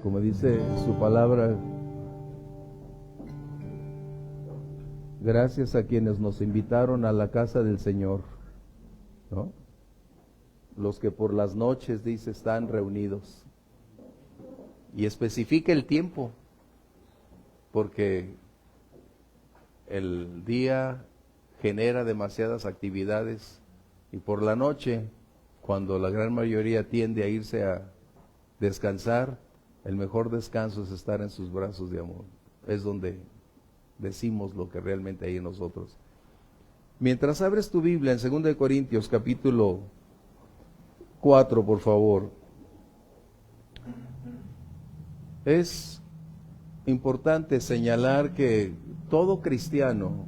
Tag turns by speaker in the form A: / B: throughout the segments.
A: Como dice su palabra, gracias a quienes nos invitaron a la casa del Señor, ¿no? Los que por las noches, dice, están reunidos. Y especifica el tiempo, porque el día genera demasiadas actividades y por la noche, cuando la gran mayoría tiende a irse a descansar, el mejor descanso es estar en sus brazos de amor. Es donde decimos lo que realmente hay en nosotros. Mientras abres tu Biblia en 2 Corintios capítulo 4, por favor. Es importante señalar que todo cristiano,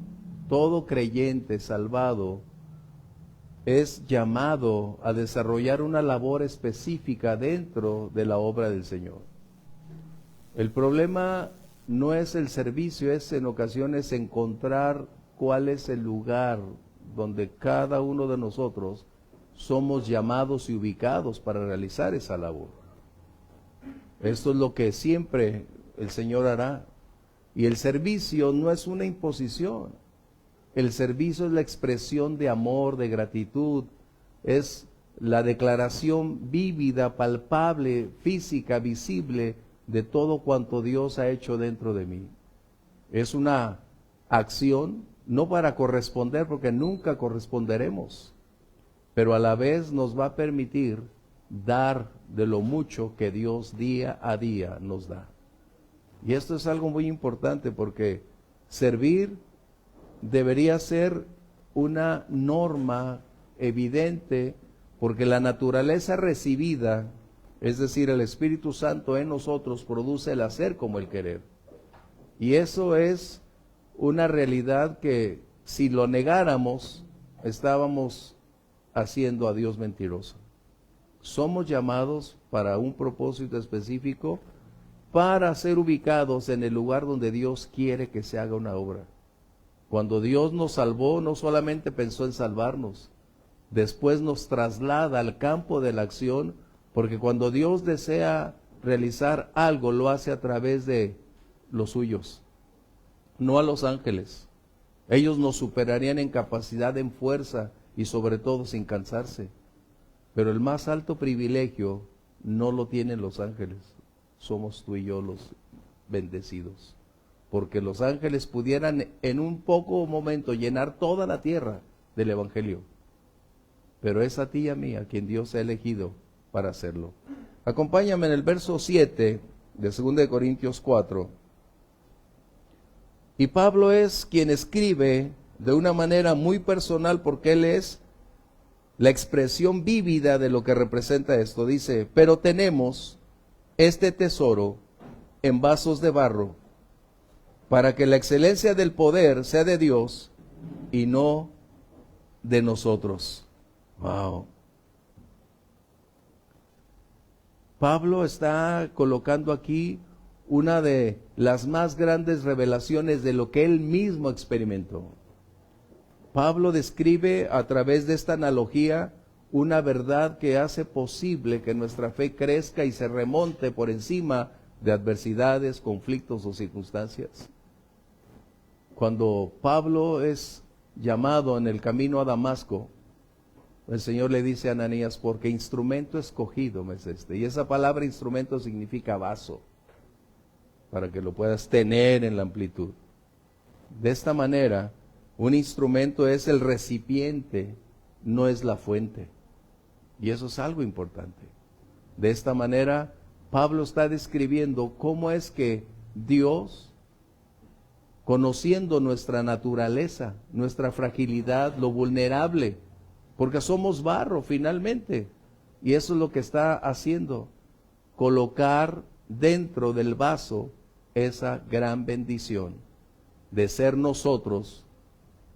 A: todo creyente salvado, es llamado a desarrollar una labor específica dentro de la obra del Señor. El problema no es el servicio, es en ocasiones encontrar cuál es el lugar donde cada uno de nosotros somos llamados y ubicados para realizar esa labor. Esto es lo que siempre el Señor hará. Y el servicio no es una imposición. El servicio es la expresión de amor, de gratitud, es la declaración vívida, palpable, física, visible de todo cuanto Dios ha hecho dentro de mí. Es una acción, no para corresponder, porque nunca corresponderemos, pero a la vez nos va a permitir dar de lo mucho que Dios día a día nos da. Y esto es algo muy importante, porque servir debería ser una norma evidente, porque la naturaleza recibida, es decir, el Espíritu Santo en nosotros, produce el hacer como el querer. Y eso es una realidad que si lo negáramos, estábamos haciendo a Dios mentiroso. Somos llamados para un propósito específico, para ser ubicados en el lugar donde Dios quiere que se haga una obra. Cuando Dios nos salvó, no solamente pensó en salvarnos, después nos traslada al campo de la acción, porque cuando Dios desea realizar algo, lo hace a través de los suyos, no a los ángeles. Ellos nos superarían en capacidad, en fuerza y sobre todo sin cansarse. Pero el más alto privilegio no lo tienen los ángeles, somos tú y yo los bendecidos. Porque los ángeles pudieran en un poco momento llenar toda la tierra del Evangelio. Pero es a ti y a mí a quien Dios ha elegido para hacerlo. Acompáñame en el verso 7 de 2 Corintios 4. Y Pablo es quien escribe de una manera muy personal, porque él es la expresión vívida de lo que representa esto. Dice, pero tenemos este tesoro en vasos de barro, para que la excelencia del poder sea de Dios y no de nosotros. Wow. Pablo está colocando aquí una de las más grandes revelaciones de lo que él mismo experimentó. Pablo describe a través de esta analogía una verdad que hace posible que nuestra fe crezca y se remonte por encima de adversidades, conflictos o circunstancias. Cuando Pablo es llamado en el camino a Damasco, el Señor le dice a Ananías, porque instrumento escogido me es este. Y esa palabra instrumento significa vaso, para que lo puedas tener en la amplitud. De esta manera, un instrumento es el recipiente, no es la fuente. Y eso es algo importante. De esta manera, Pablo está describiendo cómo es que Dios, conociendo nuestra naturaleza, nuestra fragilidad, lo vulnerable, porque somos barro finalmente, y eso es lo que está haciendo, colocar dentro del vaso esa gran bendición de ser nosotros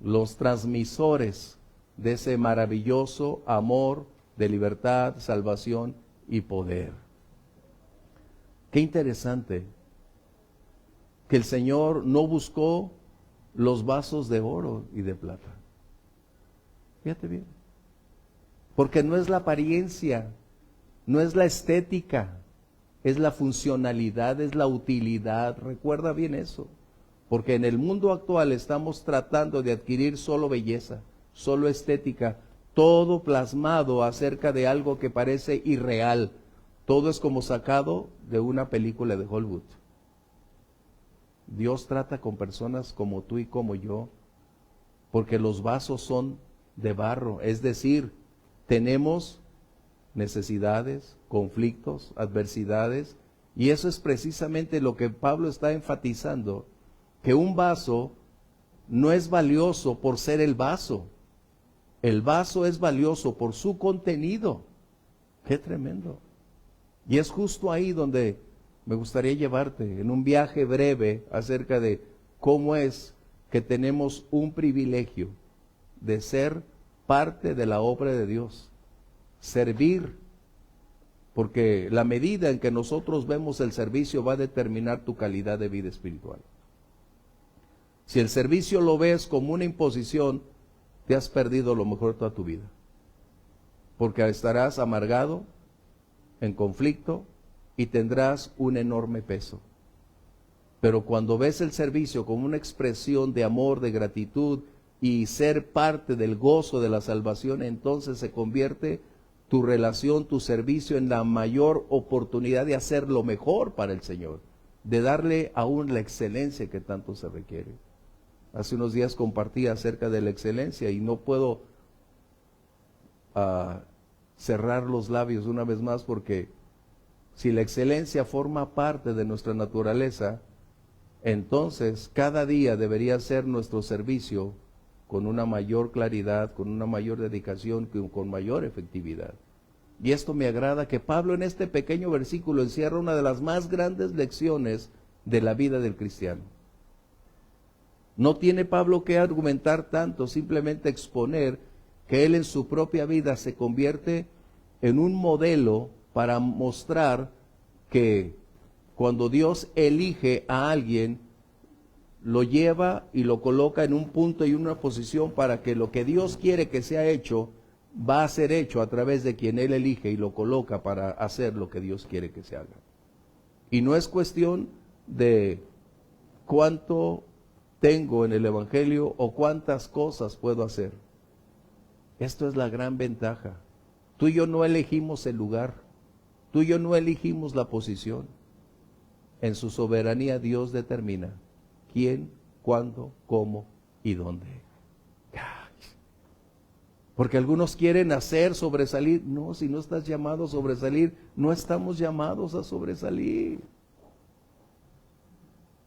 A: los transmisores de ese maravilloso amor de libertad, salvación y poder. Qué interesante que el Señor no buscó los vasos de oro y de plata. Fíjate bien. Porque no es la apariencia, no es la estética, es la funcionalidad, es la utilidad. Recuerda bien eso. Porque en el mundo actual estamos tratando de adquirir solo belleza, solo estética, todo plasmado acerca de algo que parece irreal. Todo es como sacado de una película de Hollywood. Dios trata con personas como tú y como yo, porque los vasos son de barro, es decir, tenemos necesidades, conflictos, adversidades, y eso es precisamente lo que Pablo está enfatizando, que un vaso no es valioso por ser el vaso es valioso por su contenido. ¡Qué tremendo! Y es justo ahí donde me gustaría llevarte, en un viaje breve, acerca de cómo es que tenemos un privilegio de ser parte de la obra de Dios, servir, porque la medida en que nosotros vemos el servicio va a determinar tu calidad de vida espiritual. Si el servicio lo ves como una imposición, te has perdido lo mejor de toda tu vida, porque estarás amargado, en conflicto, y tendrás un enorme peso. Pero cuando ves el servicio como una expresión de amor, de gratitud, y ser parte del gozo de la salvación, entonces se convierte tu relación, tu servicio en la mayor oportunidad de hacer lo mejor para el Señor, de darle aún la excelencia que tanto se requiere. Hace unos días compartí acerca de la excelencia y no puedo cerrar los labios una vez más, porque si la excelencia forma parte de nuestra naturaleza, entonces cada día debería ser nuestro servicio con una mayor claridad, con una mayor dedicación, con mayor efectividad. Y esto me agrada, que Pablo en este pequeño versículo encierra una de las más grandes lecciones de la vida del cristiano. No tiene Pablo que argumentar tanto, simplemente exponer que él en su propia vida se convierte en un modelo para mostrar que cuando Dios elige a alguien, lo lleva y lo coloca en un punto y una posición para que lo que Dios quiere que sea hecho, va a ser hecho a través de quien Él elige y lo coloca para hacer lo que Dios quiere que se haga. Y no es cuestión de cuánto tengo en el Evangelio o cuántas cosas puedo hacer. Esto es la gran ventaja. Tú y yo no elegimos el lugar, tú y yo no elegimos la posición. En su soberanía Dios determina quién, cuándo, cómo y dónde. Porque algunos quieren hacer, sobresalir. No, si no estás llamado a sobresalir, no estamos llamados a sobresalir.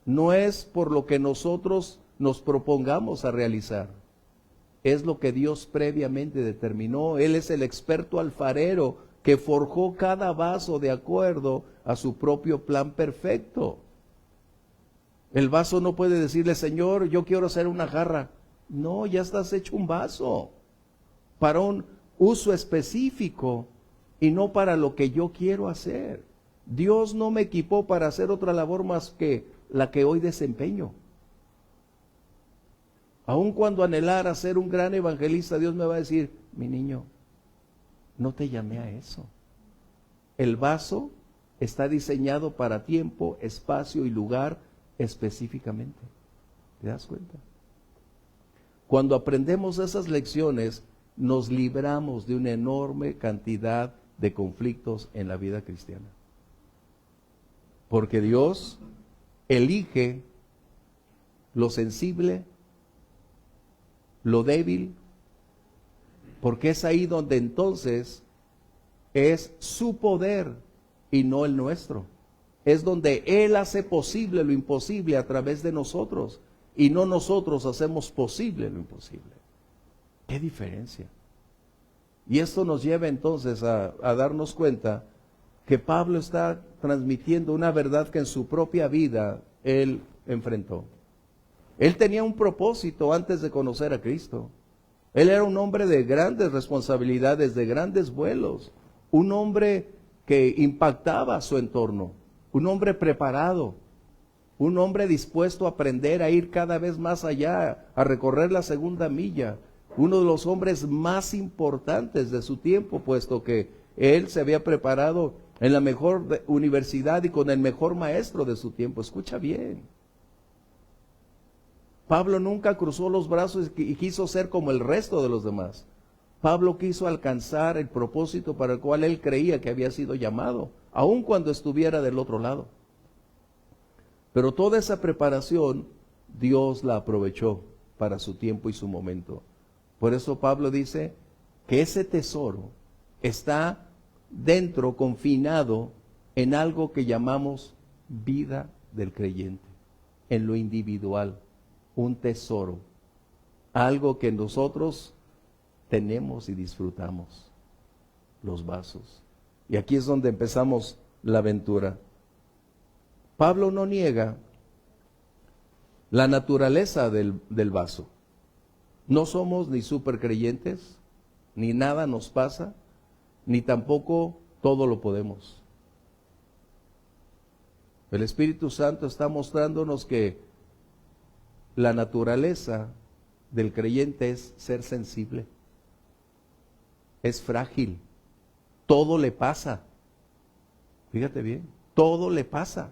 A: No es por lo que nosotros nos propongamos a realizar. Es lo que Dios previamente determinó. Él es el experto alfarero que forjó cada vaso de acuerdo a su propio plan perfecto. El vaso no puede decirle, Señor, yo quiero hacer una jarra. No, ya estás hecho un vaso para un uso específico y no para lo que yo quiero hacer. Dios no me equipó para hacer otra labor más que la que hoy desempeño. Aun cuando anhelara ser un gran evangelista, Dios me va a decir, mi niño, no te llamé a eso. El vaso está diseñado para tiempo, espacio y lugar específicamente. ¿Te das cuenta? Cuando aprendemos esas lecciones, nos libramos de una enorme cantidad de conflictos en la vida cristiana. Porque Dios elige lo sensible, lo débil, porque es ahí donde entonces es su poder y no el nuestro. Es donde Él hace posible lo imposible a través de nosotros y no nosotros hacemos posible lo imposible. ¡Qué diferencia! Y esto nos lleva entonces a darnos cuenta que Pablo está transmitiendo una verdad que en su propia vida él enfrentó. Él tenía un propósito antes de conocer a Cristo. Él era un hombre de grandes responsabilidades, de grandes vuelos, un hombre que impactaba su entorno, un hombre preparado, un hombre dispuesto a aprender, a ir cada vez más allá, a recorrer la segunda milla, uno de los hombres más importantes de su tiempo, puesto que él se había preparado en la mejor universidad y con el mejor maestro de su tiempo. Escucha bien. Pablo nunca cruzó los brazos y quiso ser como el resto de los demás. Pablo quiso alcanzar el propósito para el cual él creía que había sido llamado, aun cuando estuviera del otro lado. Pero toda esa preparación Dios la aprovechó para su tiempo y su momento. Por eso Pablo dice que ese tesoro está dentro, confinado en algo que llamamos vida del creyente, en lo individual, un tesoro, algo que nosotros tenemos y disfrutamos, los vasos. Y aquí es donde empezamos la aventura. Pablo no niega la naturaleza del vaso. No somos ni supercreyentes, ni nada nos pasa, ni tampoco todo lo podemos. El Espíritu Santo está mostrándonos que la naturaleza del creyente es ser sensible, es frágil, todo le pasa. Fíjate bien, todo le pasa.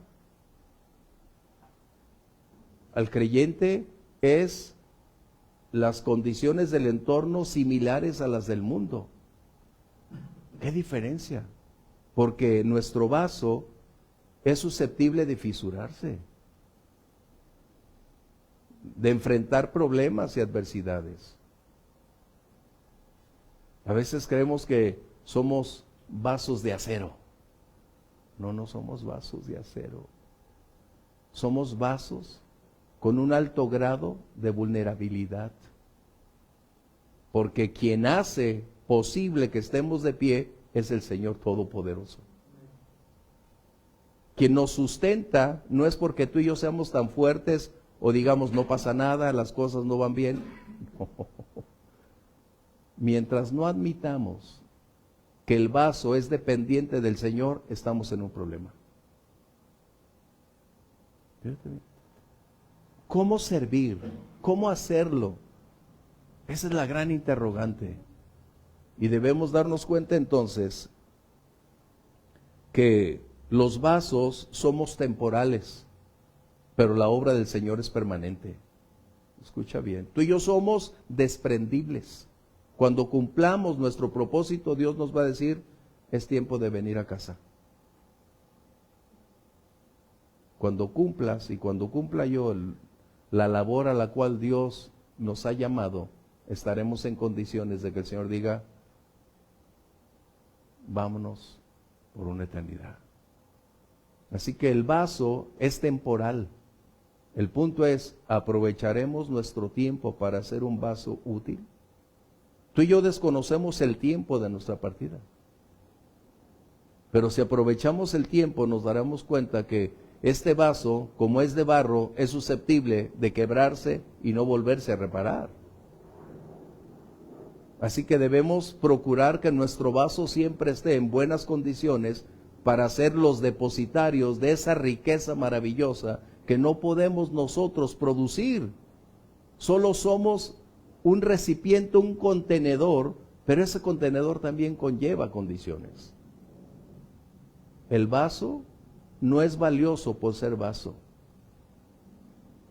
A: Al creyente es las condiciones del entorno similares a las del mundo. ¿Qué diferencia? Porque nuestro vaso es susceptible de fisurarse, de enfrentar problemas y adversidades. A veces creemos que somos vasos de acero. No, no somos vasos de acero. Somos vasos con un alto grado de vulnerabilidad. Porque quien hace posible que estemos de pie es el Señor Todopoderoso. Quien nos sustenta no es porque tú y yo seamos tan fuertes o digamos no pasa nada, las cosas no van bien. No. Mientras no admitamos que el vaso es dependiente del Señor, estamos en un problema. ¿Cómo servir? ¿Cómo hacerlo? Esa es la gran interrogante. Y debemos darnos cuenta entonces que los vasos somos temporales, pero la obra del Señor es permanente. Escucha bien, tú y yo somos desprendibles. Cuando cumplamos nuestro propósito, Dios nos va a decir, es tiempo de venir a casa. Cuando cumplas y cuando cumpla yo la labor a la cual Dios nos ha llamado, estaremos en condiciones de que el Señor diga, vámonos por una eternidad. Así que el vaso es temporal. El punto es, ¿aprovecharemos nuestro tiempo para hacer un vaso útil? Tú y yo desconocemos el tiempo de nuestra partida. Pero si aprovechamos el tiempo, nos daremos cuenta que este vaso, como es de barro, es susceptible de quebrarse y no volverse a reparar. Así que debemos procurar que nuestro vaso siempre esté en buenas condiciones para ser los depositarios de esa riqueza maravillosa que no podemos nosotros producir. Solo somos un recipiente, un contenedor, pero ese contenedor también conlleva condiciones. El vaso no es valioso por ser vaso.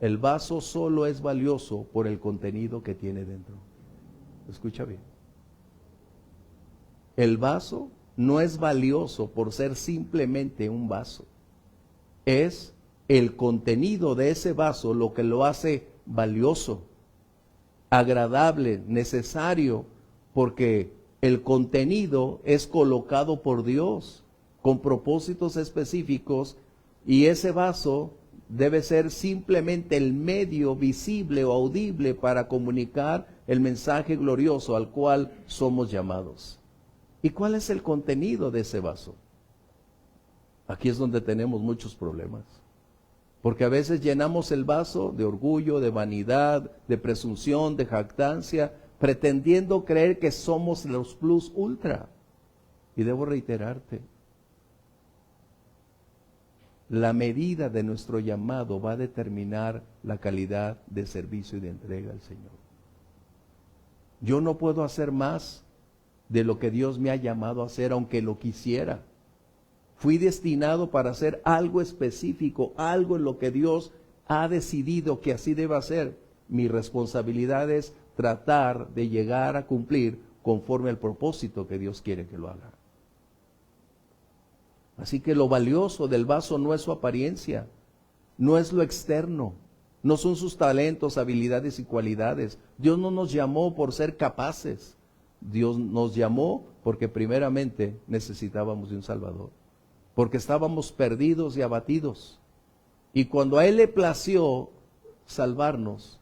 A: El vaso solo es valioso por el contenido que tiene dentro. Escucha bien. El vaso no es valioso por ser simplemente un vaso. Es el contenido de ese vaso lo que lo hace valioso, agradable, necesario, porque el contenido es colocado por Dios con propósitos específicos y ese vaso debe ser simplemente el medio visible o audible para comunicar el mensaje glorioso al cual somos llamados. ¿Y cuál es el contenido de ese vaso? Aquí es donde tenemos muchos problemas. Porque a veces llenamos el vaso de orgullo, de vanidad, de presunción, de jactancia, pretendiendo creer que somos los plus ultra. Y debo reiterarte, la medida de nuestro llamado va a determinar la calidad de servicio y de entrega al Señor. Yo no puedo hacer más de lo que Dios me ha llamado a hacer, aunque lo quisiera. Fui destinado para hacer algo específico, algo en lo que Dios ha decidido que así deba ser. Mi responsabilidad es tratar de llegar a cumplir conforme al propósito que Dios quiere que lo haga. Así que lo valioso del vaso no es su apariencia, no es lo externo, no son sus talentos, habilidades y cualidades. Dios no nos llamó por ser capaces. Dios nos llamó porque primeramente necesitábamos de un Salvador, porque estábamos perdidos y abatidos. Y cuando a Él le plació salvarnos,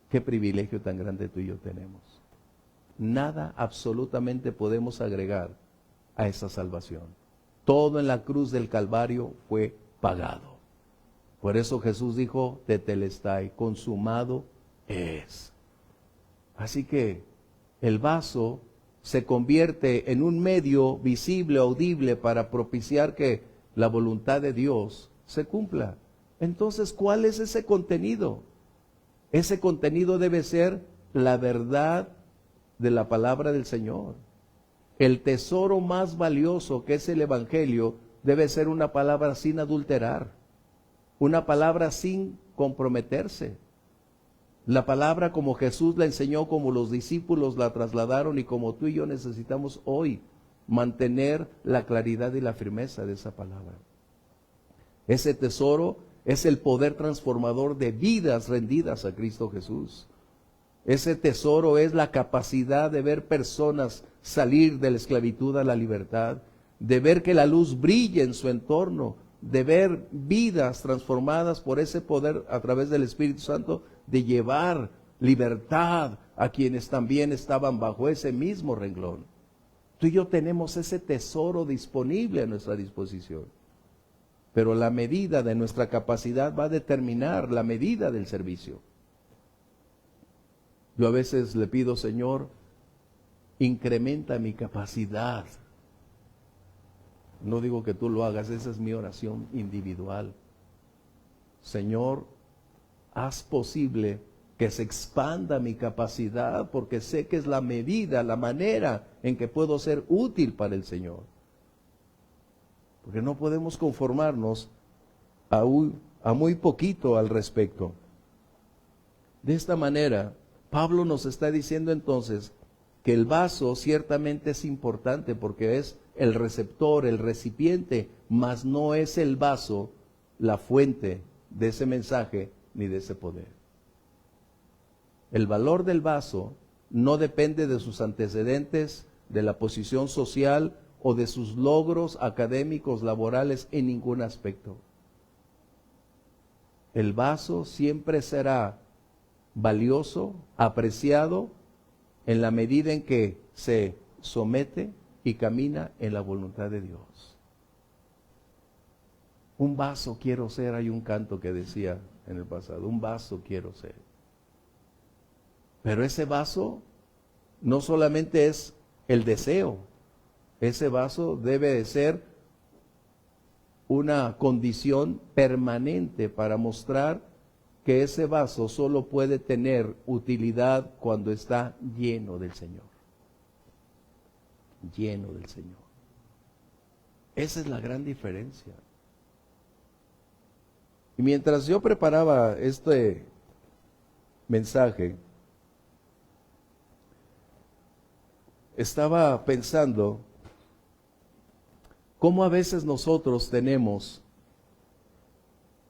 A: qué privilegio tan grande tú y yo tenemos. Nada absolutamente podemos agregar a esa salvación. Todo en la cruz del Calvario fue pagado. Por eso Jesús dijo, tetelestai, consumado es. Así que el vaso se convierte en un medio visible, audible, para propiciar que la voluntad de Dios se cumpla. Entonces, ¿cuál es ese contenido? Ese contenido debe ser la verdad de la palabra del Señor. El tesoro más valioso, que es el Evangelio, debe ser una palabra sin adulterar, una palabra sin comprometerse. La palabra como Jesús la enseñó, como los discípulos la trasladaron y como tú y yo necesitamos hoy mantener la claridad y la firmeza de esa palabra. Ese tesoro es el poder transformador de vidas rendidas a Cristo Jesús. Ese tesoro es la capacidad de ver personas salir de la esclavitud a la libertad, de ver que la luz brilla en su entorno, de ver vidas transformadas por ese poder a través del Espíritu Santo, de llevar libertad a quienes también estaban bajo ese mismo renglón. Tú y yo tenemos ese tesoro disponible a nuestra disposición. Pero la medida de nuestra capacidad va a determinar la medida del servicio. Yo a veces le pido, Señor, incrementa mi capacidad. No digo que tú lo hagas, esa es mi oración individual. Señor, haz posible que se expanda mi capacidad, porque sé que es la medida, la manera en que puedo ser útil para el Señor. Porque no podemos conformarnos a muy poquito al respecto. De esta manera, Pablo nos está diciendo entonces que el vaso ciertamente es importante porque es el receptor, el recipiente, mas no es el vaso la fuente de ese mensaje ni de ese poder. El valor del vaso no depende de sus antecedentes, de la posición social o de sus logros académicos, laborales, en ningún aspecto. El vaso siempre será valioso, apreciado, en la medida en que se somete y camina en la voluntad de Dios. Un vaso quiero ser, hay un canto que decía en el pasado, un vaso quiero ser. Pero ese vaso no solamente es el deseo, ese vaso debe de ser una condición permanente para mostrar que ese vaso solo puede tener utilidad cuando está lleno del Señor. Lleno del Señor. Esa es la gran diferencia. Y mientras yo preparaba este mensaje, estaba pensando cómo a veces nosotros tenemos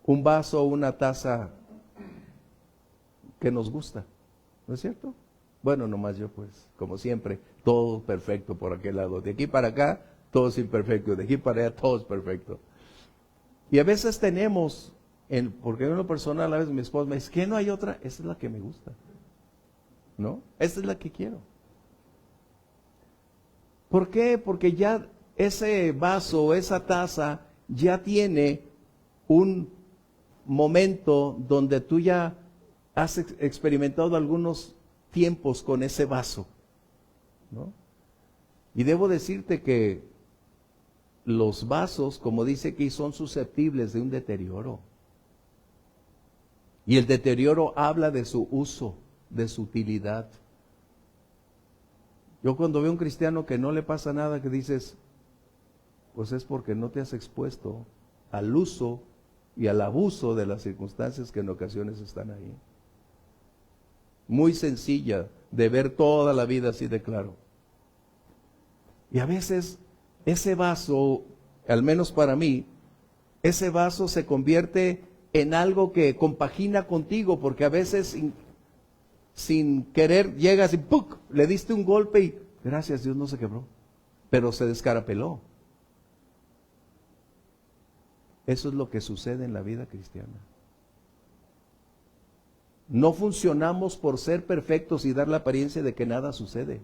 A: un vaso o una taza que nos gusta, ¿no es cierto? Bueno, nomás yo pues, como siempre, todo perfecto por aquel lado. De aquí para acá, todo es imperfecto. De aquí para allá, todo es perfecto. Y a veces tenemos, porque en lo personal, a veces mi esposa me dice, ¿qué no hay otra? Esta es la que me gusta, ¿no? Esta es la que quiero. ¿Por qué? Porque ya ese vaso, esa taza, ya tiene un momento donde tú ya has experimentado algunos tiempos con ese vaso, ¿no? Y debo decirte que los vasos, como dice aquí, son susceptibles de un deterioro. Y el deterioro habla de su uso, de su utilidad. Yo cuando veo a un cristiano que no le pasa nada, que dices, Pues es porque no te has expuesto al uso y al abuso de las circunstancias que en ocasiones están ahí. Muy sencilla de ver toda la vida así de claro. Y a veces ese vaso, al menos para mí, ese vaso se convierte en algo que compagina contigo, porque a veces sin querer llegas y ¡puc! Le diste un golpe y gracias Dios no se quebró, pero se descarapeló. Eso es lo que sucede en la vida cristiana. No funcionamos por ser perfectos y dar la apariencia de que nada sucede.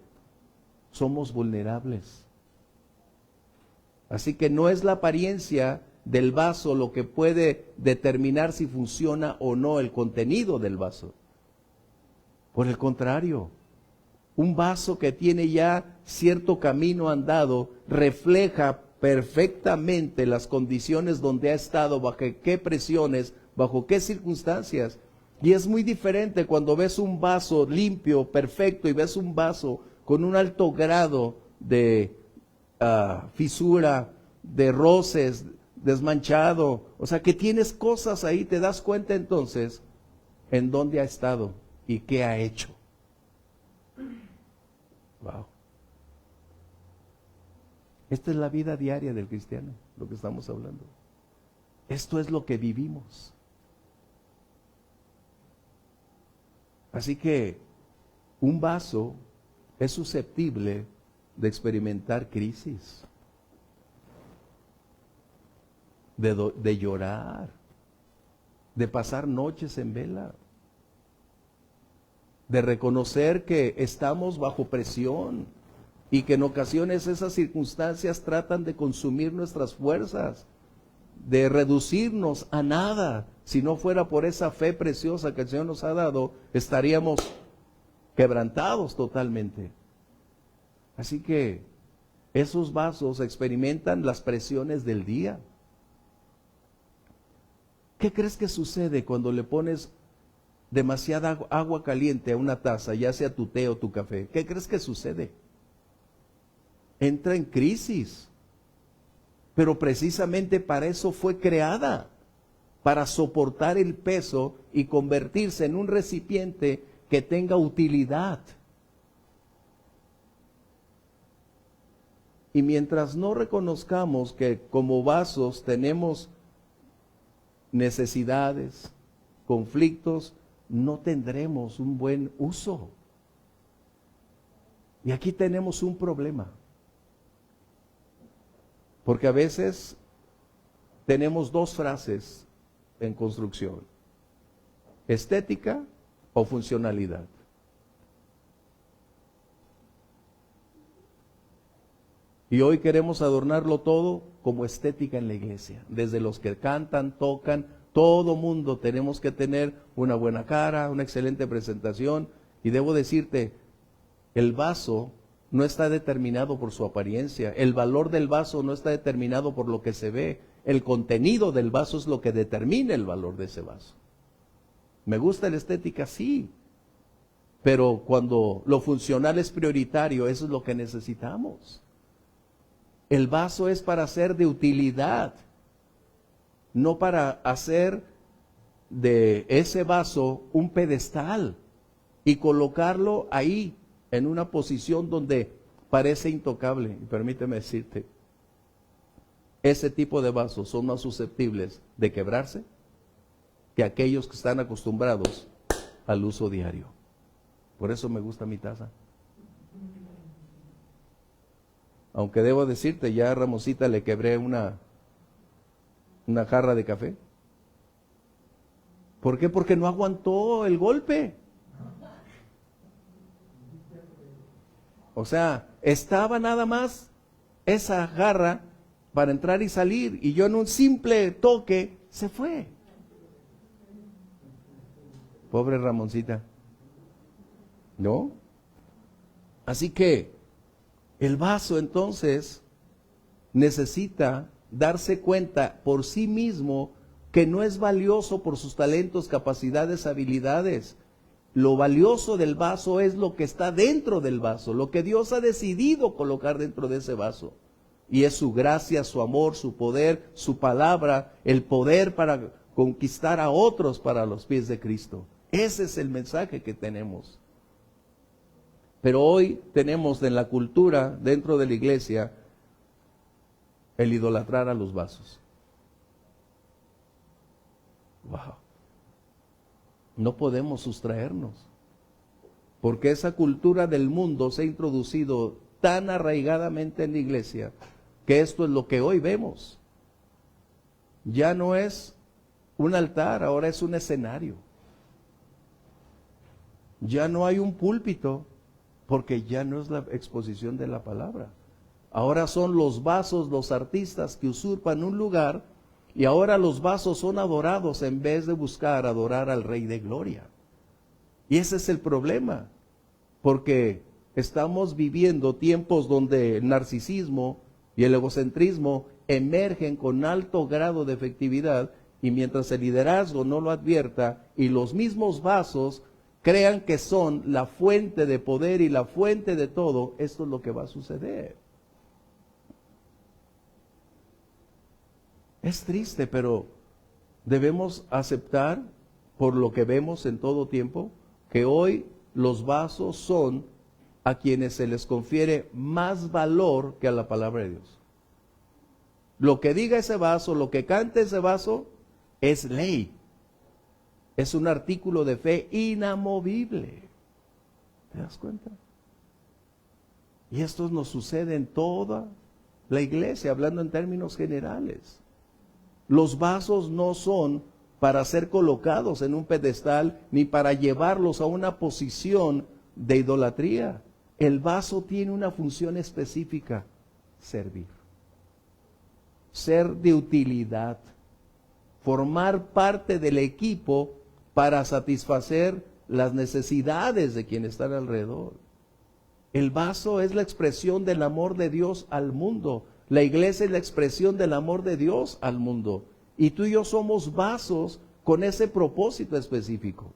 A: Somos vulnerables. Así que no es la apariencia del vaso lo que puede determinar si funciona o no el contenido del vaso. Por el contrario, un vaso que tiene ya cierto camino andado refleja perfectamente las condiciones donde ha estado, bajo qué presiones, bajo qué circunstancias. Y es muy diferente cuando ves un vaso limpio, perfecto, y ves un vaso con un alto grado de fisura, de roces, desmanchado. O sea, que tienes cosas ahí, te das cuenta entonces en dónde ha estado y qué ha hecho. Wow. Esta es la vida diaria del cristiano, lo que estamos hablando. Esto es lo que vivimos. Así que un vaso es susceptible de experimentar crisis, de llorar, de pasar noches en vela, de reconocer que estamos bajo presión y que en ocasiones esas circunstancias tratan de consumir nuestras fuerzas, de reducirnos a nada. Si no fuera por esa fe preciosa que el Señor nos ha dado, estaríamos quebrantados totalmente. Así que esos vasos experimentan las presiones del día. ¿Qué crees que sucede cuando le pones demasiada agua caliente a una taza, ya sea tu té o tu café? ¿Qué crees que sucede? Entra en crisis. Pero precisamente para eso fue creada, para soportar el peso y convertirse en un recipiente que tenga utilidad. Y mientras no reconozcamos que como vasos tenemos necesidades, conflictos, no tendremos un buen uso. Y aquí tenemos un problema. Porque a veces tenemos dos frases en construcción: estética o funcionalidad. Y hoy queremos adornarlo todo como estética en la iglesia. Desde los que cantan, tocan, todo mundo tenemos que tener una buena cara, una excelente presentación. Y debo decirte, el vaso no está determinado por su apariencia. El valor del vaso no está determinado por lo que se ve. El contenido del vaso es lo que determina el valor de ese vaso. ¿Me gusta la estética? Sí. Pero cuando lo funcional es prioritario, eso es lo que necesitamos. El vaso es para ser de utilidad, no para hacer de ese vaso un pedestal y colocarlo ahí en una posición donde parece intocable. Y permíteme decirte, ese tipo de vasos son más susceptibles de quebrarse que aquellos que están acostumbrados al uso diario. Por eso me gusta mi taza. Aunque debo decirte, ya a Ramosita le quebré una jarra de café. ¿Por qué? Porque no aguantó el golpe. O sea, estaba nada más esa jarra para entrar y salir, y yo en un simple toque se fue. Pobre Ramoncita. ¿No? Así que el vaso entonces necesita darse cuenta por sí mismo que no es valioso por sus talentos, capacidades, habilidades. Lo valioso del vaso es lo que está dentro del vaso, lo que Dios ha decidido colocar dentro de ese vaso. Y es su gracia, su amor, su poder, su palabra, el poder para conquistar a otros para los pies de Cristo. Ese es el mensaje que tenemos. Pero hoy tenemos en la cultura, dentro de la iglesia, el idolatrar a los vasos. Wow. No podemos sustraernos, porque esa cultura del mundo se ha introducido tan arraigadamente en la iglesia, que esto es lo que hoy vemos. Ya no es un altar, ahora es un escenario. Ya no hay un púlpito, porque ya no es la exposición de la palabra. Ahora son los vasos, los artistas que usurpan un lugar, y ahora los vasos son adorados en vez de buscar adorar al Rey de Gloria. Y ese es el problema, porque estamos viviendo tiempos donde el narcisismo y el egocentrismo emergen con alto grado de efectividad, y mientras el liderazgo no lo advierta y los mismos vasos crean que son la fuente de poder y la fuente de todo, esto es lo que va a suceder. Es triste, pero debemos aceptar, por lo que vemos en todo tiempo, que hoy los vasos son a quienes se les confiere más valor que a la palabra de Dios. Lo que diga ese vaso, lo que cante ese vaso, es ley. Es un artículo de fe inamovible. ¿Te das cuenta? Y esto nos sucede en toda la iglesia, hablando en términos generales. Los vasos no son para ser colocados en un pedestal, ni para llevarlos a una posición de idolatría. El vaso tiene una función específica: servir. Ser de utilidad. Formar parte del equipo para satisfacer las necesidades de quienes están alrededor. El vaso es la expresión del amor de Dios al mundo. La iglesia es la expresión del amor de Dios al mundo. Y tú y yo somos vasos con ese propósito específico.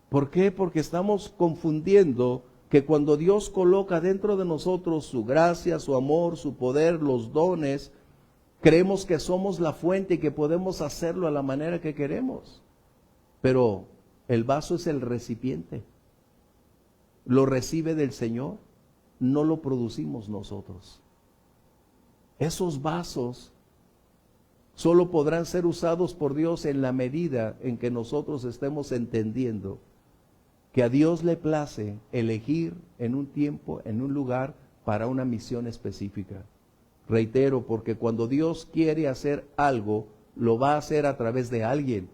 A: ¿Por qué? Porque estamos confundiendo que cuando Dios coloca dentro de nosotros su gracia, su amor, su poder, los dones, creemos que somos la fuente y que podemos hacerlo a la manera que queremos. Pero el vaso es el recipiente. Lo recibe del Señor, no lo producimos nosotros. Esos vasos solo podrán ser usados por Dios en la medida en que nosotros estemos entendiendo que a Dios le place elegir en un tiempo, en un lugar, para una misión específica. Reitero, porque cuando Dios quiere hacer algo, lo va a hacer a través de alguien.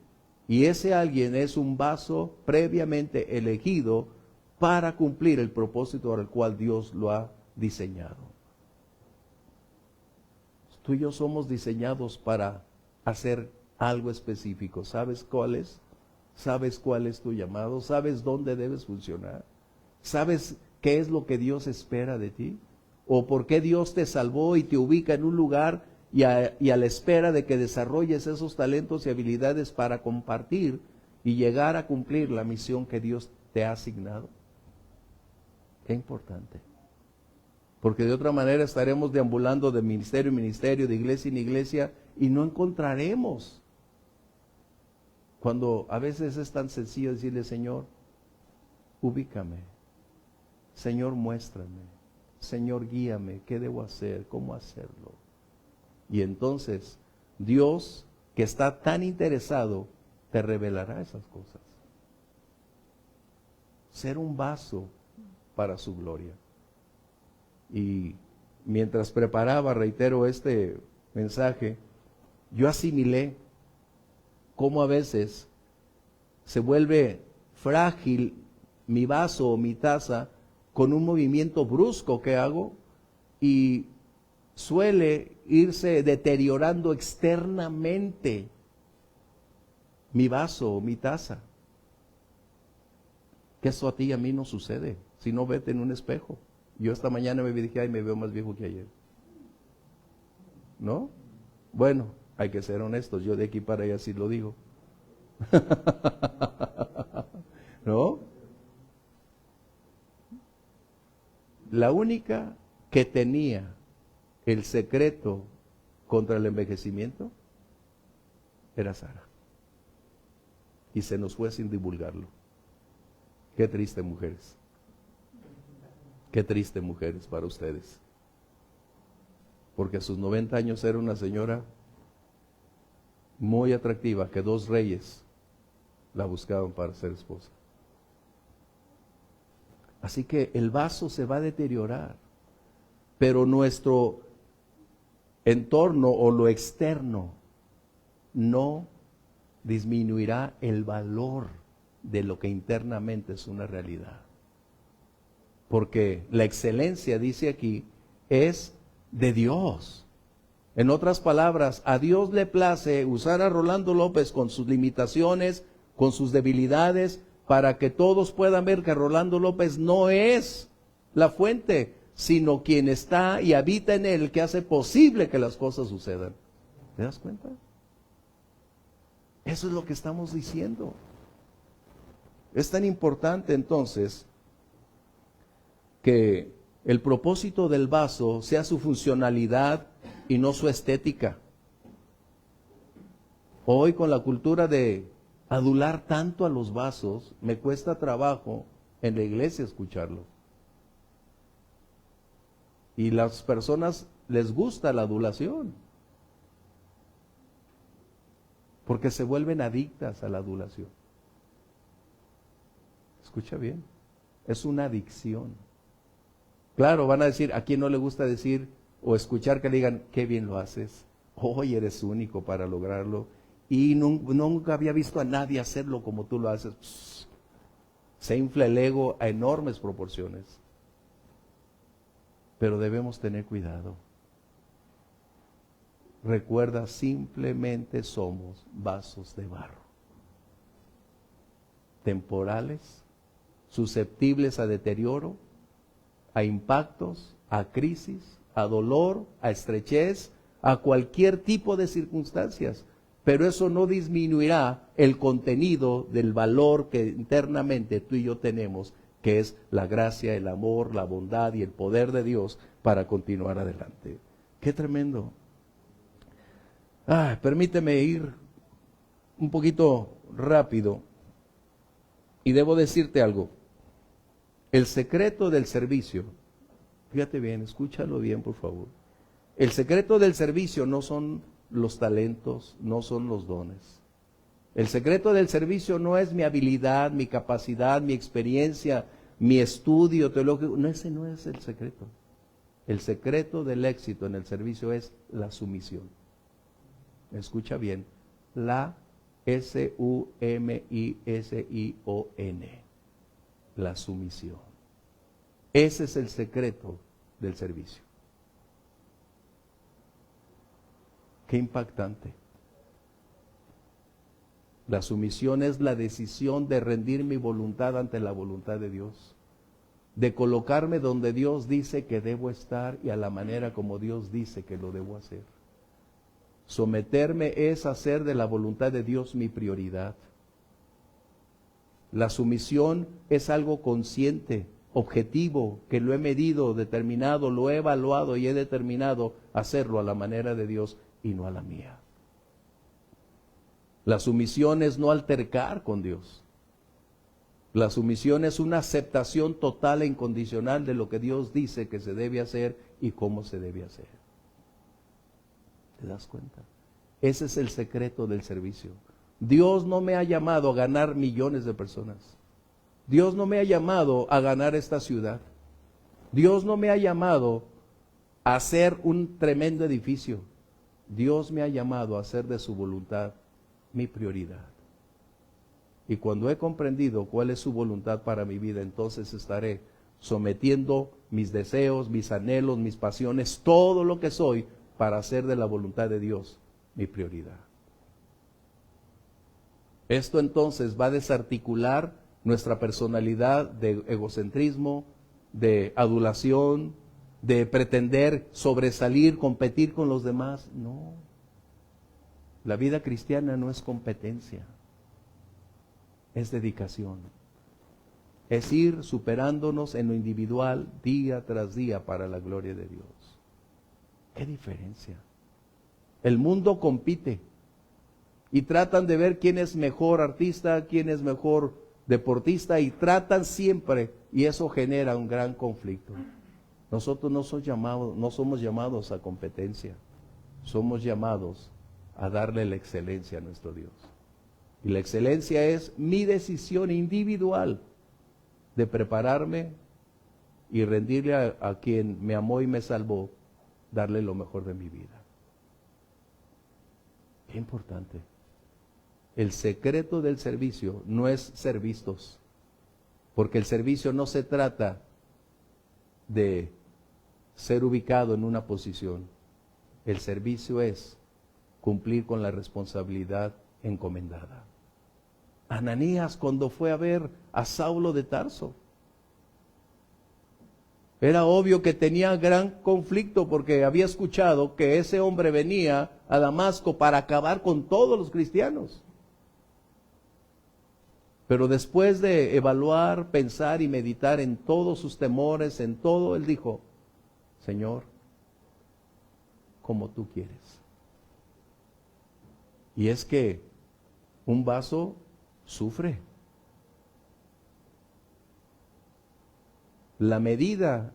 A: Y ese alguien es un vaso previamente elegido para cumplir el propósito al cual Dios lo ha diseñado. Tú y yo somos diseñados para hacer algo específico. ¿Sabes cuál es? ¿Sabes cuál es tu llamado? ¿Sabes dónde debes funcionar? ¿Sabes qué es lo que Dios espera de ti? ¿O por qué Dios te salvó y te ubica en un lugar y a la espera de que desarrolles esos talentos y habilidades para compartir y llegar a cumplir la misión que Dios te ha asignado? Qué importante. Porque de otra manera estaremos deambulando de ministerio en ministerio, de iglesia en iglesia, y no encontraremos. Cuando a veces es tan sencillo decirle: Señor, ubícame. Señor, muéstrame. Señor, guíame. ¿Qué debo hacer? ¿Cómo hacerlo? Y entonces Dios, que está tan interesado, te revelará esas cosas. Ser un vaso para su gloria. Y mientras preparaba, reitero, este mensaje, yo asimilé cómo a veces se vuelve frágil mi vaso o mi taza con un movimiento brusco que hago, y suele irse deteriorando externamente mi vaso o mi taza. Que eso a ti y a mí no sucede. Si no, vete en un espejo. Yo esta mañana me dije: ay, me veo más viejo que ayer. ¿No? Bueno, hay que ser honestos. Yo de aquí para allá sí lo digo. ¿No? La única que tenía el secreto contra el envejecimiento era Sara. Y se nos fue sin divulgarlo. Qué triste, mujeres. Qué triste, mujeres, para ustedes. Porque a sus 90 años era una señora muy atractiva, que 2 reyes la buscaban para ser esposa. Así que el vaso se va a deteriorar, pero nuestro entorno o lo externo no disminuirá el valor de lo que internamente es una realidad. Porque la excelencia, dice aquí, es de Dios. En otras palabras, a Dios le place usar a Rolando López con sus limitaciones, con sus debilidades, para que todos puedan ver que Rolando López no es la fuente, sino quien está y habita en él, que hace posible que las cosas sucedan. ¿Te das cuenta? Eso es lo que estamos diciendo. Es tan importante entonces que el propósito del vaso sea su funcionalidad y no su estética. Hoy, con la cultura de adular tanto a los vasos, me cuesta trabajo en la iglesia escucharlo. Y las personas les gusta la adulación, porque se vuelven adictas a la adulación. Escucha bien, es una adicción. Claro, van a decir, ¿a quién no le gusta decir o escuchar que le digan, qué bien lo haces? Hoy eres único para lograrlo. Y nunca había visto a nadie hacerlo como tú lo haces. Pss, se infla el ego a enormes proporciones. Pero debemos tener cuidado. Recuerda, simplemente somos vasos de barro. Temporales, susceptibles a deterioro, a impactos, a crisis, a dolor, a estrechez, a cualquier tipo de circunstancias. Pero eso no disminuirá el contenido del valor que internamente tú y yo tenemos, que es la gracia, el amor, la bondad y el poder de Dios para continuar adelante. ¡Qué tremendo! Permíteme ir un poquito rápido y debo decirte algo. El secreto del servicio, fíjate bien, escúchalo bien por favor. El secreto del servicio no son los talentos, no son los dones. El secreto del servicio no es mi habilidad, mi capacidad, mi experiencia, mi estudio teológico. No, ese no es el secreto. El secreto del éxito en el servicio es la sumisión. Escucha bien, la S-U-M-I-S-I-O-N. La sumisión. Ese es el secreto del servicio. Qué impactante. La sumisión es la decisión de rendir mi voluntad ante la voluntad de Dios, de colocarme donde Dios dice que debo estar y a la manera como Dios dice que lo debo hacer. Someterme es hacer de la voluntad de Dios mi prioridad. La sumisión es algo consciente, objetivo, que lo he medido, determinado, lo he evaluado y he determinado hacerlo a la manera de Dios y no a la mía. La sumisión es no altercar con Dios. La sumisión es una aceptación total e incondicional de lo que Dios dice que se debe hacer y cómo se debe hacer. ¿Te das cuenta? Ese es el secreto del servicio. Dios no me ha llamado a ganar millones de personas. Dios no me ha llamado a ganar esta ciudad. Dios no me ha llamado a hacer un tremendo edificio. Dios me ha llamado a hacer de su voluntad mi prioridad. Y cuando he comprendido cuál es su voluntad para mi vida, entonces estaré sometiendo mis deseos, mis anhelos, mis pasiones, todo lo que soy, para hacer de la voluntad de Dios mi prioridad. Esto entonces va a desarticular nuestra personalidad de egocentrismo, de adulación, de pretender sobresalir, competir con los demás. No. La vida cristiana no es competencia, es dedicación. es ir superándonos en lo individual día tras día para la gloria de Dios. ¿Qué diferencia? El mundo compite y tratan de ver quién es mejor artista, quién es mejor deportista, y tratan siempre, y eso genera un gran conflicto. Nosotros no somos llamados a competencia, somos llamados a darle la excelencia a nuestro Dios. Y la excelencia es mi decisión individual de prepararme y rendirle a quien me amó y me salvó, darle lo mejor de mi vida. Qué importante. El secreto del servicio no es ser vistos, porque el servicio no se trata de ser ubicado en una posición. El servicio es cumplir con la responsabilidad encomendada. Ananías, cuando fue a ver a Saulo de Tarso, era obvio que tenía gran conflicto, porque había escuchado que ese hombre venía a Damasco para acabar con todos los cristianos. Pero después de evaluar, pensar y meditar en todos sus temores, en todo, él dijo: Señor, como tú quieres. Y es que un vaso sufre. La medida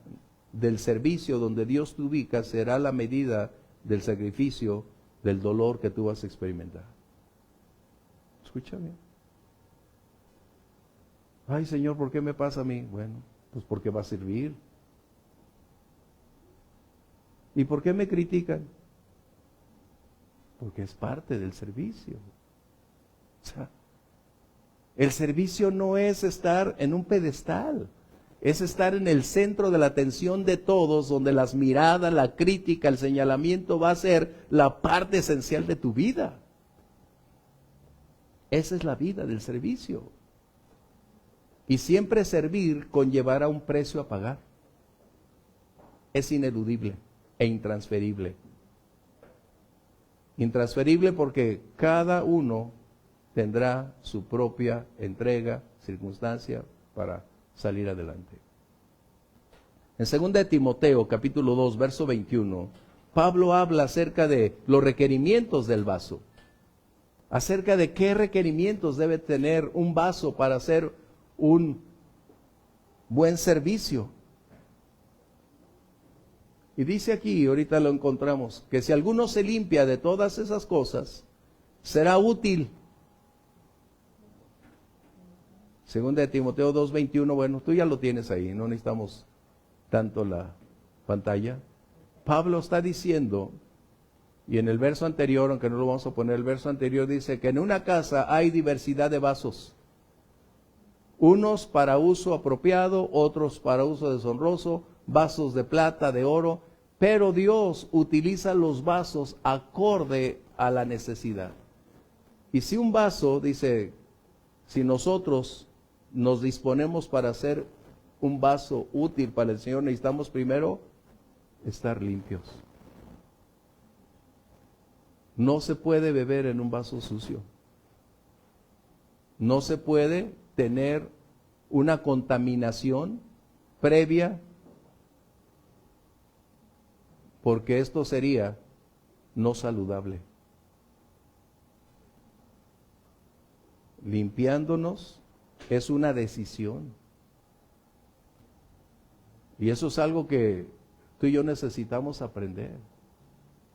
A: del servicio donde Dios te ubica será la medida del sacrificio, del dolor que tú vas a experimentar. Escúchame. Ay, Señor, ¿por qué me pasa a mí? Bueno, pues porque va a servir. ¿Y por qué me critican? Porque es parte del servicio. O sea, el servicio no es estar en un pedestal, es estar en el centro de la atención de todos, donde las miradas, la crítica, el señalamiento va a ser la parte esencial de tu vida. Esa es la vida del servicio. Y siempre servir conllevará un precio a pagar. Es ineludible e intransferible. Intransferible porque cada uno tendrá su propia entrega, circunstancia para salir adelante. En 2 de Timoteo, capítulo 2, verso 21, Pablo habla acerca de los requerimientos del vaso. Acerca de qué requerimientos debe tener un vaso para hacer un buen servicio. Y dice aquí, ahorita lo encontramos, que si alguno se limpia de todas esas cosas, será útil. Segunda de Timoteo 2:21, bueno, tú ya lo tienes ahí, no necesitamos tanto la pantalla. Pablo está diciendo, y en el verso anterior, aunque no lo vamos a poner, el verso anterior dice que en una casa hay diversidad de vasos. Unos para uso apropiado, otros para uso deshonroso, vasos de plata, de oro, pero Dios utiliza los vasos acorde a la necesidad. Y si un vaso, dice, si nosotros nos disponemos para hacer un vaso útil para el Señor, necesitamos primero estar limpios. No se puede beber en un vaso sucio. No se puede tener una contaminación previa, porque esto sería no saludable. Limpiándonos es una decisión. Y eso es algo que tú y yo necesitamos aprender.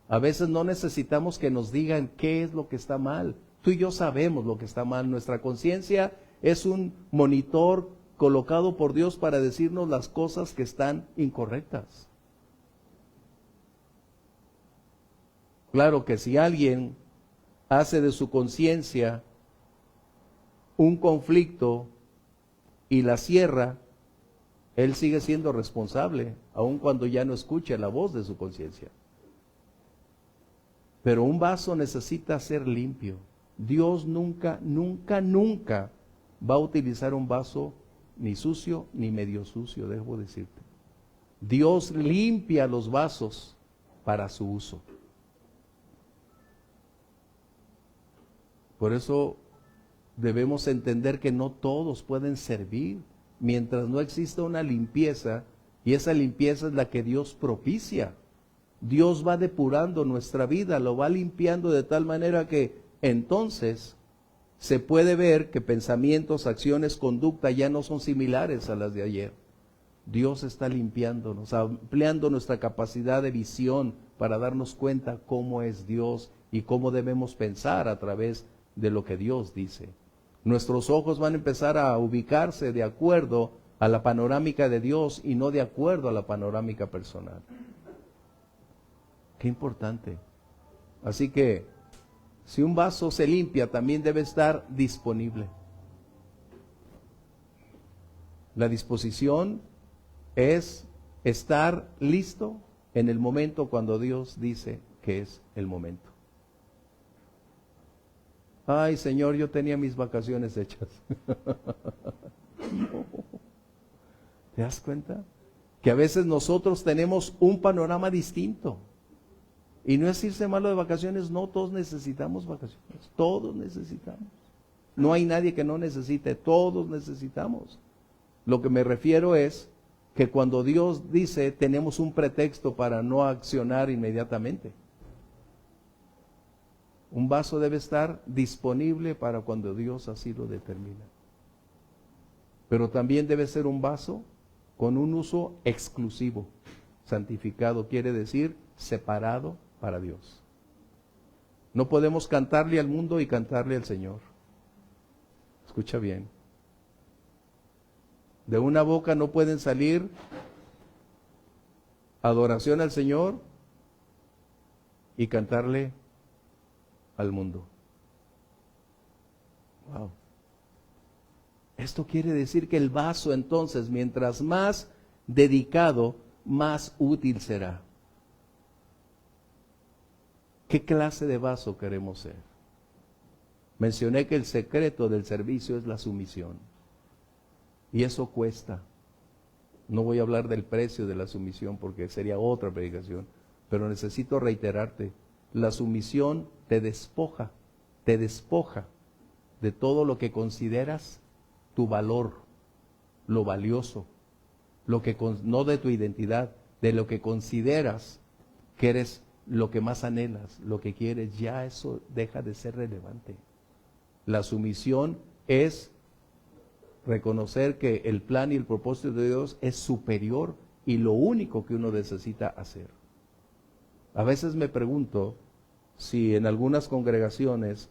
A: A veces no necesitamos que nos digan qué es lo que está mal. Tú y yo sabemos lo que está mal. Nuestra conciencia es un monitor colocado por Dios para decirnos las cosas que están incorrectas. Claro que si alguien hace de su conciencia un conflicto y la cierra, él sigue siendo responsable, aun cuando ya no escuche la voz de su conciencia. Pero un vaso necesita ser limpio. Dios nunca, nunca, nunca va a utilizar un vaso ni sucio ni medio sucio, debo decirte. Dios limpia los vasos para su uso. Por eso debemos entender que no todos pueden servir. mientras no exista una limpieza, y esa limpieza es la que Dios propicia. Dios va depurando nuestra vida, lo va limpiando de tal manera que entonces se puede ver que pensamientos, acciones, conducta ya no son similares a las de ayer. Dios está limpiándonos, ampliando nuestra capacidad de visión para darnos cuenta cómo es Dios y cómo debemos pensar a través de lo que Dios dice. Nuestros ojos van a empezar a ubicarse de acuerdo a la panorámica de Dios y no de acuerdo a la panorámica personal. Qué importante. Así que, si un vaso se limpia, también debe estar disponible. La disposición es estar listo en el momento cuando Dios dice que es el momento. Ay, Señor, yo tenía mis vacaciones hechas. ¿Te das cuenta? Que a veces nosotros tenemos un panorama distinto. Y no es irse malo de vacaciones, no, todos necesitamos vacaciones, todos necesitamos. No hay nadie que no necesite, todos necesitamos. Lo que me refiero es que cuando Dios dice, tenemos un pretexto para no accionar inmediatamente. Un vaso debe estar disponible para cuando Dios así lo determina. Pero también debe ser un vaso con un uso exclusivo. Santificado quiere decir separado para Dios. No podemos cantarle al mundo y cantarle al Señor. Escucha bien. De una boca no pueden salir adoración al Señor y cantarle al mundo. Wow. Esto quiere decir que el vaso entonces, mientras más dedicado, más útil será. ¿Qué clase de vaso queremos ser? Mencioné que el secreto del servicio es la sumisión. Y eso cuesta. No voy a hablar del precio de la sumisión porque sería otra predicación, pero necesito reiterarte, la sumisión te despoja de todo lo que consideras tu valor, lo valioso, no de tu identidad, de lo que consideras que eres lo que más anhelas, lo que quieres, ya eso deja de ser relevante. La sumisión es reconocer que el plan y el propósito de Dios es superior y lo único que uno necesita hacer. A veces me pregunto si en algunas congregaciones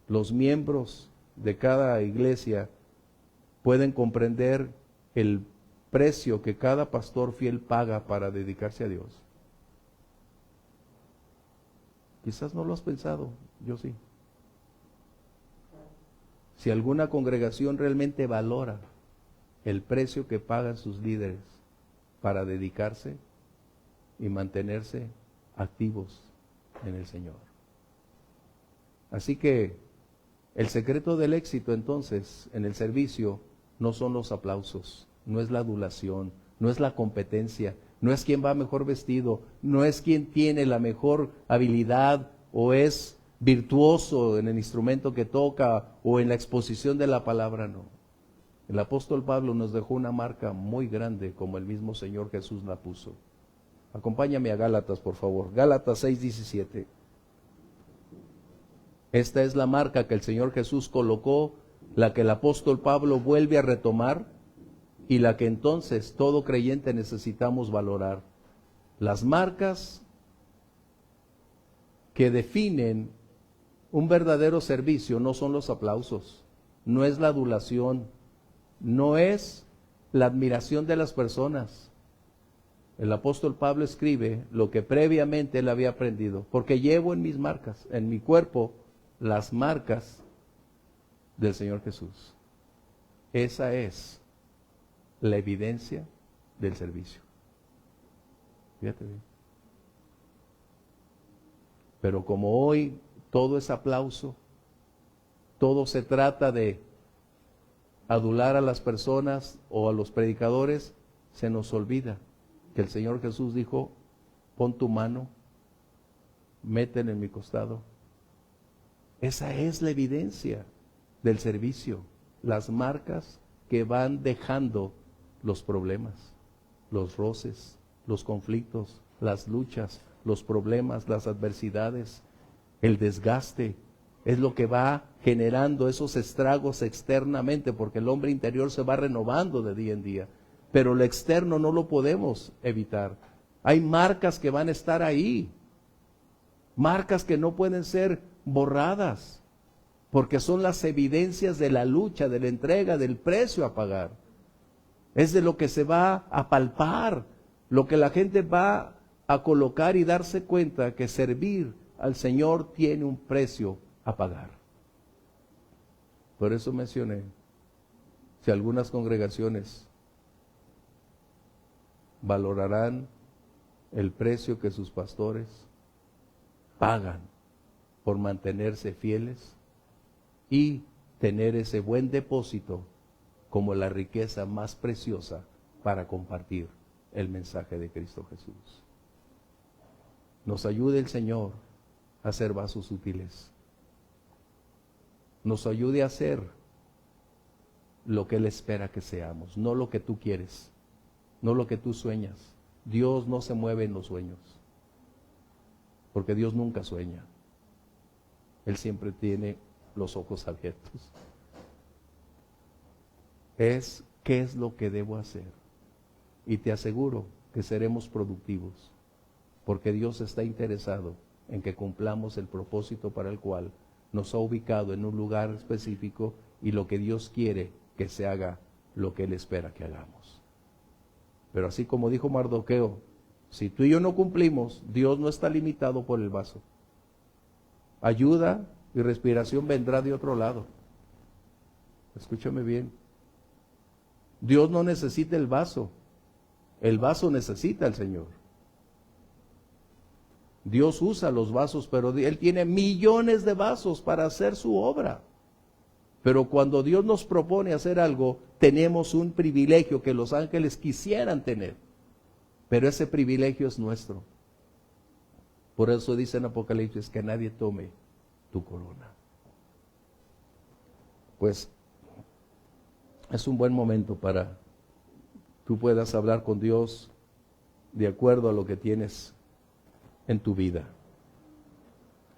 A: los miembros de cada iglesia pueden comprender el precio que cada pastor fiel paga para dedicarse a Dios. Quizás no lo has pensado, yo sí. Si alguna congregación realmente valora el precio que pagan sus líderes para dedicarse y mantenerse activos en el Señor. Así que el secreto del éxito entonces en el servicio no son los aplausos, no es la adulación, no es la competencia, no es quién va mejor vestido, no es quién tiene la mejor habilidad o es virtuoso en el instrumento que toca o en la exposición de la palabra, no. El apóstol Pablo nos dejó una marca muy grande como el mismo Señor Jesús la puso. Acompáñame a Gálatas, por favor. Gálatas 6:17. Esta es la marca que el Señor Jesús colocó, la que el apóstol Pablo vuelve a retomar y la que entonces todo creyente necesitamos valorar. Las marcas que definen un verdadero servicio no son los aplausos, no es la adulación, no es la admiración de las personas. El apóstol Pablo escribe lo que previamente él había aprendido, porque llevo en mis marcas, en mi cuerpo, las marcas del Señor Jesús. Esa es la evidencia del servicio. Fíjate bien. Pero como hoy todo es aplauso, todo se trata de adular a las personas o a los predicadores, se nos olvida que el Señor Jesús dijo, pon tu mano, métela en mi costado. Esa es la evidencia del servicio, las marcas que van dejando los problemas, los roces, los conflictos, las luchas, los problemas, las adversidades, el desgaste. Es lo que va generando esos estragos externamente, porque el hombre interior se va renovando de día en día. Pero lo externo no lo podemos evitar. Hay marcas que van a estar ahí, marcas que no pueden ser borradas, porque son las evidencias de la lucha, de la entrega, del precio a pagar. Es de lo que se va a palpar, lo que la gente va a colocar y darse cuenta que servir al Señor tiene un precio a pagar. Por eso mencioné, si algunas congregaciones valorarán el precio que sus pastores pagan por mantenerse fieles y tener ese buen depósito como la riqueza más preciosa para compartir el mensaje de Cristo Jesús. Nos ayude el Señor a ser vasos útiles. Nos ayude a hacer lo que Él espera que seamos, no lo que tú quieres, no lo que tú sueñas. Dios no se mueve en los sueños, porque Dios nunca sueña. Él siempre tiene los ojos abiertos. Es qué es lo que debo hacer. Y te aseguro que seremos productivos, porque Dios está interesado en que cumplamos el propósito para el cual nos ha ubicado en un lugar específico, y lo que Dios quiere que se haga lo que Él espera que hagamos. Pero así como dijo Mardoqueo, si tú y yo no cumplimos, Dios no está limitado por el vaso. Ayuda y respiración vendrá de otro lado. Escúchame bien. Dios no necesita el vaso necesita al Señor. Dios usa los vasos, pero Él tiene millones de vasos para hacer su obra. Pero cuando Dios nos propone hacer algo, tenemos un privilegio que los ángeles quisieran tener. Pero ese privilegio es nuestro. Por eso dice en Apocalipsis que nadie tome tu corona. Pues es un buen momento para tú puedas hablar con Dios de acuerdo a lo que tienes en tu vida.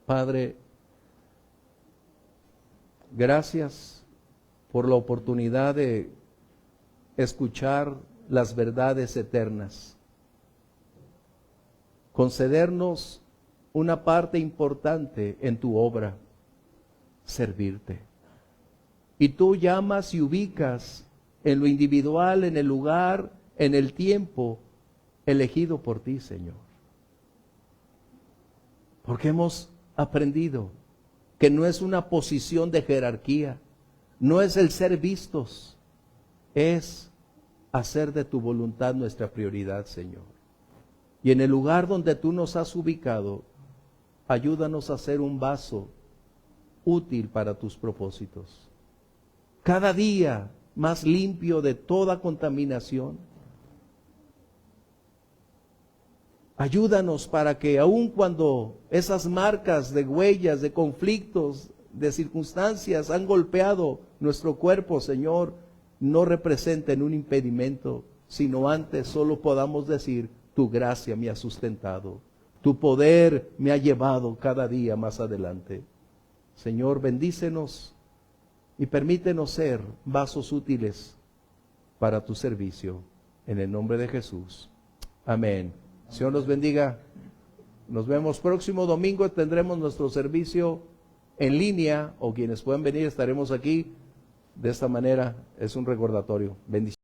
A: Padre, gracias por la oportunidad de escuchar las verdades eternas. Concedernos una parte importante en tu obra, servirte. Y tú llamas y ubicas en lo individual, en el lugar, en el tiempo elegido por ti, Señor. Porque hemos aprendido que no es una posición de jerarquía, no es el ser vistos, es hacer de tu voluntad nuestra prioridad, Señor. Y en el lugar donde tú nos has ubicado, ayúdanos a ser un vaso útil para tus propósitos. Cada día más limpio de toda contaminación. Ayúdanos para que aun cuando esas marcas de huellas, de conflictos, de circunstancias han golpeado nuestro cuerpo, Señor, no representen un impedimento, sino antes solo podamos decir, tu gracia me ha sustentado, tu poder me ha llevado cada día más adelante. Señor, bendícenos y permítenos ser vasos útiles para tu servicio. En el nombre de Jesús. Amén. Señor los bendiga. Nos vemos próximo domingo. Tendremos nuestro servicio en línea, o quienes puedan venir estaremos aquí. De esta manera es un recordatorio. Bendiciones.